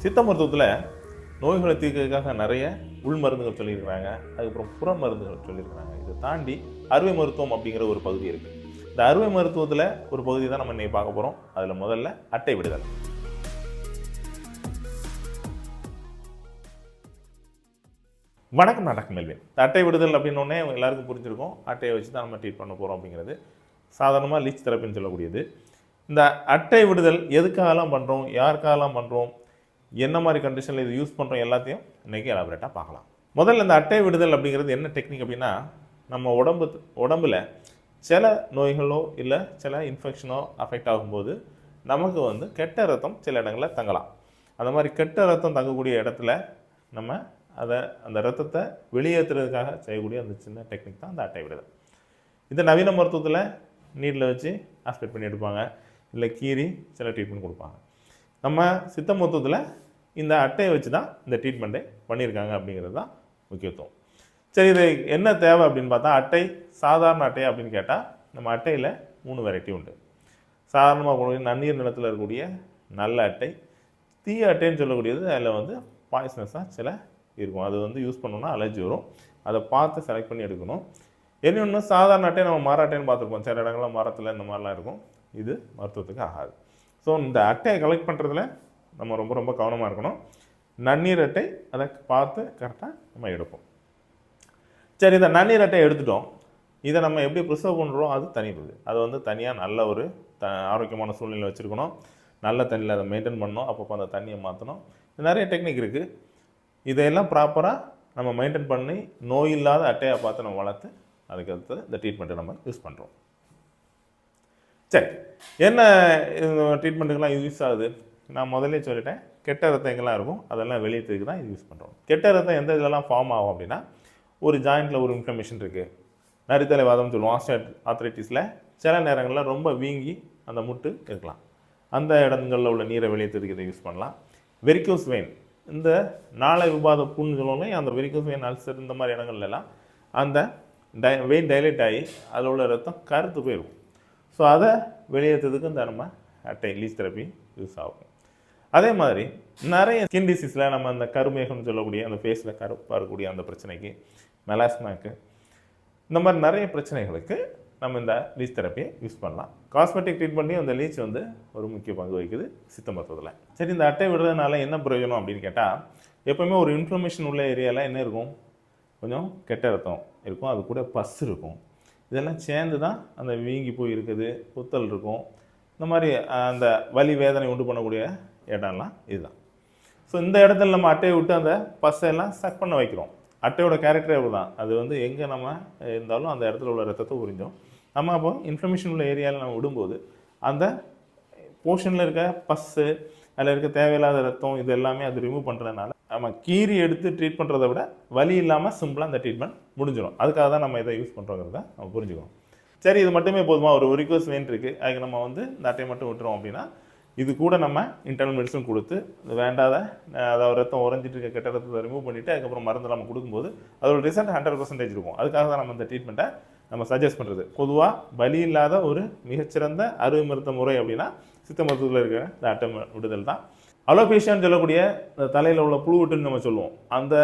சித்த மருத்துவத்தில் நோய்களை தீர்க்கிறதுக்காக நிறைய உள் மருந்துகள் சொல்லியிருக்கிறாங்க, அதுக்கப்புறம் புற மருந்துகள் சொல்லியிருக்கிறாங்க. இதை தாண்டி அறுவை மருத்துவம் அப்படிங்கிற ஒரு பகுதி இருக்குது. இந்த அறுவை மருத்துவத்தில் ஒரு பகுதி தான் நம்ம இன்னைக்கு பார்க்க போகிறோம். அதில் முதல்ல அட்டை விடுதல். வணக்கம், நான் மெல்வின். அட்டை விடுதல் அப்படின்னோடனே எல்லாருக்கும் புரிஞ்சிருக்கும், அட்டையை வச்சு தான் நம்ம ட்ரீட் பண்ண போகிறோம் அப்படிங்கிறது. சாதாரணமாக லீச் தெரப்பின்னு சொல்லக்கூடியது. இந்த அட்டை விடுதல் எதுக்காகலாம் பண்ணுறோம், யாருக்காகலாம் பண்ணுறோம், என்ன மாதிரி கண்டிஷனில் இது யூஸ் பண்ணுறோம், எல்லாத்தையும் இன்றைக்கி எலாபரேட்டாக பார்க்கலாம். முதல்ல இந்த அட்டை விடுதல் அப்படிங்கிறது என்ன டெக்னிக் அப்படின்னா, நம்ம உடம்புல சில நோய்களோ இல்லை சில இன்ஃபெக்ஷனோ அஃபெக்ட் ஆகும்போது நமக்கு கெட்ட ரத்தம் சில இடங்களில் தங்கலாம். அந்த மாதிரி கெட்ட ரத்தம் தங்கக்கூடிய இடத்துல நம்ம அந்த ரத்தத்தை வெளியேற்றுறதுக்காக செய்யக்கூடிய அந்த சின்ன டெக்னிக் தான் அந்த அட்டை விடுதல். இந்த நவீன மருத்துவத்தில் நீரில் வச்சு ஆஸ்பெக்ட் பண்ணி எடுப்பாங்க, இல்லை கீறி சில ட்ரீட்மெண்ட் கொடுப்பாங்க. நம்ம சித்த மருத்துவத்தில் இந்த அட்டையை வச்சு தான் இந்த ட்ரீட்மெண்ட்டை பண்ணியிருக்காங்க அப்படிங்கிறது தான் முக்கியத்துவம். சரி, இது என்ன தேவை அப்படின்னு பார்த்தா, அட்டை சாதாரண அட்டை அப்படின்னு கேட்டால் நம்ம அட்டையில் 3 வெரைட்டி உண்டு. சாதாரணமாக கூடிய நன்னீர் நிலத்தில் இருக்கக்கூடிய நல்ல அட்டை, தீய அட்டைன்னு சொல்லக்கூடியது அதில் பாய்சனஸாக சில இருக்கும். அது யூஸ் பண்ணோன்னா அலர்ஜி வரும். அதை பார்த்து செலக்ட் பண்ணி எடுக்கணும். இன்னொன்று சாதாரண அட்டை நம்ம மரட்டைன்னு பார்த்துருப்போம், சில இடங்களில் மரத்தில் இந்த மாதிரிலாம் இருக்கும். இது மருத்துவத்துக்கு ஆகாது. ஸோ இந்த அட்டையை கலெக்ட் பண்ணுறதுல நம்ம ரொம்ப ரொம்ப கவனமாக இருக்கணும். நன்னீர் அட்டை அதை பார்த்து கரெக்டாக நம்ம எடுப்போம். சரி, இந்த நன்னீர் அட்டையை எடுத்துட்டோம். இதை நம்ம எப்படி ப்ரிசர்வ் பண்ணுறோம் அது தனிப்படுது. அது தனியாக நல்ல ஒரு ஆரோக்கியமான சூழ்நிலை வச்சுருக்கணும். நல்ல தண்ணியில் அதை மெயின்டைன் பண்ணணும். அப்பப்போ அந்த தண்ணியை மாற்றணும். நிறைய டெக்னிக் இருக்குது. இதையெல்லாம் ப்ராப்பராக நம்ம மெயின்டைன் பண்ணி நோய் இல்லாத அட்டையை பார்த்து நம்ம வளர்த்து அதுக்கடுத்து இந்த ட்ரீட்மெண்ட்டை நம்ம யூஸ் பண்ணுறோம். சரி, என்ன ட்ரீட்மெண்ட்டுக்கெல்லாம் யூஸ் ஆகுது? நான் முதல்ல சொல்லிட்டேன், கெட்ட ரத்தம் எங்கெல்லாம் இருக்கும் அதெல்லாம் வெளியேற்றுக்கு தான் இது யூஸ் பண்ணுறோம். கெட்ட ரத்தம் எந்த இதெல்லாம் ஃபார்ம் ஆகும் அப்படின்னா, ஒரு ஜாயிண்ட்டில் ஒரு இன்ஃப்ளமேஷன் இருக்குது, நரித்தலை வாதம் சொல்லுவோம், ஆர்த்ரைட்டிஸில் சில நேரங்களில் ரொம்ப வீங்கி அந்த முட்டு இருக்கலாம். அந்த இடங்களில் உள்ள நீரை வெளியேற்றுறதுக்கு இதை யூஸ் பண்ணலாம். வெரிகோஸ் வெயின், இந்த நாளை விவாத புண்ணு சொல்லுவோம், அந்த வெரிகோஸ் வெயின் அல்சர் இந்த மாதிரி இடங்கள்லாம் அந்த வெயின் டைலேட் ஆகி அதில் உள்ள ரத்தம் கருத்து போயிருக்கும். ஸோ அதை வெளியேற்றதுக்கு இந்த நம்ம அட்டை லீச் தெரப்பி யூஸ் ஆகும். அதே மாதிரி நிறைய ஸ்கின் டிசீஸில் நம்ம அந்த கருமேகம்னு சொல்லக்கூடிய அந்த ஃபேஸில் கருப்பாக இருக்கக்கூடிய அந்த பிரச்சனைக்கு, மெலாஸ்மாக்கு, இந்த மாதிரி நிறைய பிரச்சனைகளுக்கு நம்ம இந்த லீச் தெரப்பியை யூஸ் பண்ணலாம். காஸ்மெட்டிக் ட்ரீட்மெண்ட்டையும் அந்த லீச் ஒரு முக்கிய பங்கு வகிக்குது சித்த மருத்துவத்தில். சரி, இந்த அட்டை விடுறதுனால என்ன பிரயோஜனம் அப்படின்னு கேட்டால், எப்போவுமே ஒரு இன்ஃப்ளமேஷன் உள்ள ஏரியாவில் என்ன இருக்கும், கொஞ்சம் கெட்ட ரத்தம் இருக்கும், அது கூட பஸ் இருக்கும். இதெல்லாம் சேர்ந்து தான் அந்த வீங்கி போய் இருக்குது, புத்தல் இருக்கும். இந்த மாதிரி அந்த வலி வேதனை உண்டு பண்ணக்கூடிய இடம்லாம் இதுதான். ஸோ இந்த இடத்துல நம்ம அட்டையை விட்டு அந்த பஸ்ஸெல்லாம் சக் பண்ண வைக்கிறோம். அட்டையோட கேரக்டரே தான், அது எங்கே நம்ம இருந்தாலும் அந்த இடத்துல உள்ள ரத்தத்தை உறிஞ்சோம். நம்ம அப்போ இன்ஃப்ளமேஷன் உள்ள ஏரியாவில் நம்ம விடும்போது அந்த போர்ஷனில் இருக்க பஸ்ஸு, அதில் இருக்க தேவையில்லாத ரத்தம், இது எல்லாமே அது ரிமூவ் பண்ணுறதுனால நம்ம கீறி எடுத்து ட்ரீட் பண்ணுறதை விட வலி இல்லாமல் சிம்பிளாக அந்த ட்ரீட்மெண்ட் முடிஞ்சிடும். அதுக்காக தான் நம்ம இதை யூஸ் பண்ணுறோங்கிறத நம்ம புரிஞ்சுக்கணும். சரி, இது மட்டுமே போதுமா? ஒரு வெரிகோஸ் வெயின் இருக்குது, அதுக்கு நம்ம இந்த அட்டையை மட்டும் விட்டுறோம் அப்படின்னா, இது கூட நம்ம இன்டர்னல் மெடிசன் கொடுத்து வேண்டாத அதாவது ரத்தம் உறைஞ்சிட்டு இருக்க கெட்ட ரத்தத்தை ரிமூவ் பண்ணிவிட்டு அதுக்கப்புறம் மருந்து நம்ம கொடுக்கும்போது அதோட ரிசல்ட் 100% இருக்கும். அதுக்காக தான் நம்ம இந்த ட்ரீட்மெண்ட்டை நம்ம சஜஸ்ட் பண்ணுறது. பொதுவாக வலி இல்லாத ஒரு மிகச்சிறந்த அறுவை மருத்துவ முறை அப்படின்னா சித்த மருத்துவத்தில் இருக்கிற இந்த அட்டை விடுதல் தான். அலோபேஷியான்னு சொல்லக்கூடிய இந்த தலையில் உள்ள புழுவட்டுன்னு நம்ம சொல்லுவோம், அந்த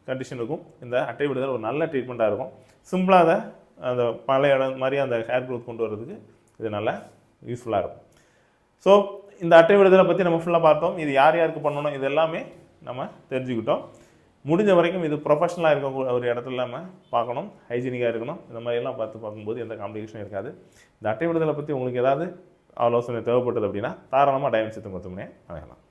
கண்டிஷனுக்கும் இந்த அட்டை விடுதல் ஒரு நல்ல ட்ரீட்மெண்ட்டாக இருக்கும். சிம்பிளாக அந்த பழைய இடம் மாதிரி அந்த ஹேர் க்ரோத் கொண்டு வர்றதுக்கு இது நல்லா யூஸ்ஃபுல்லாக இருக்கும். ஸோ இந்த அட்டை விடுதலை பற்றி நம்ம ஃபுல்லாக பார்த்தோம். இது யார் யாருக்கு பண்ணணும் இது எல்லாமே நம்ம தெரிஞ்சுக்கிட்டோம். முடிஞ்ச வரைக்கும் இது ப்ரொஃபஷனலாக இருக்க ஒரு இடத்துல நம்ம பார்க்கணும், ஹைஜீனிக்காக இருக்கணும். இந்த மாதிரியெல்லாம் பார்க்கும்போது எந்த காம்ப்ளிகேஷனும் இருக்காது. இந்த அட்டை விடுதலை பற்றி உங்களுக்கு ஏதாவது ஆலோசனை தேவைப்பட்டது அப்படின்னா தாராளமாக டைமண்ட் சித்த மருத்துவமனையை அணுகலாம்.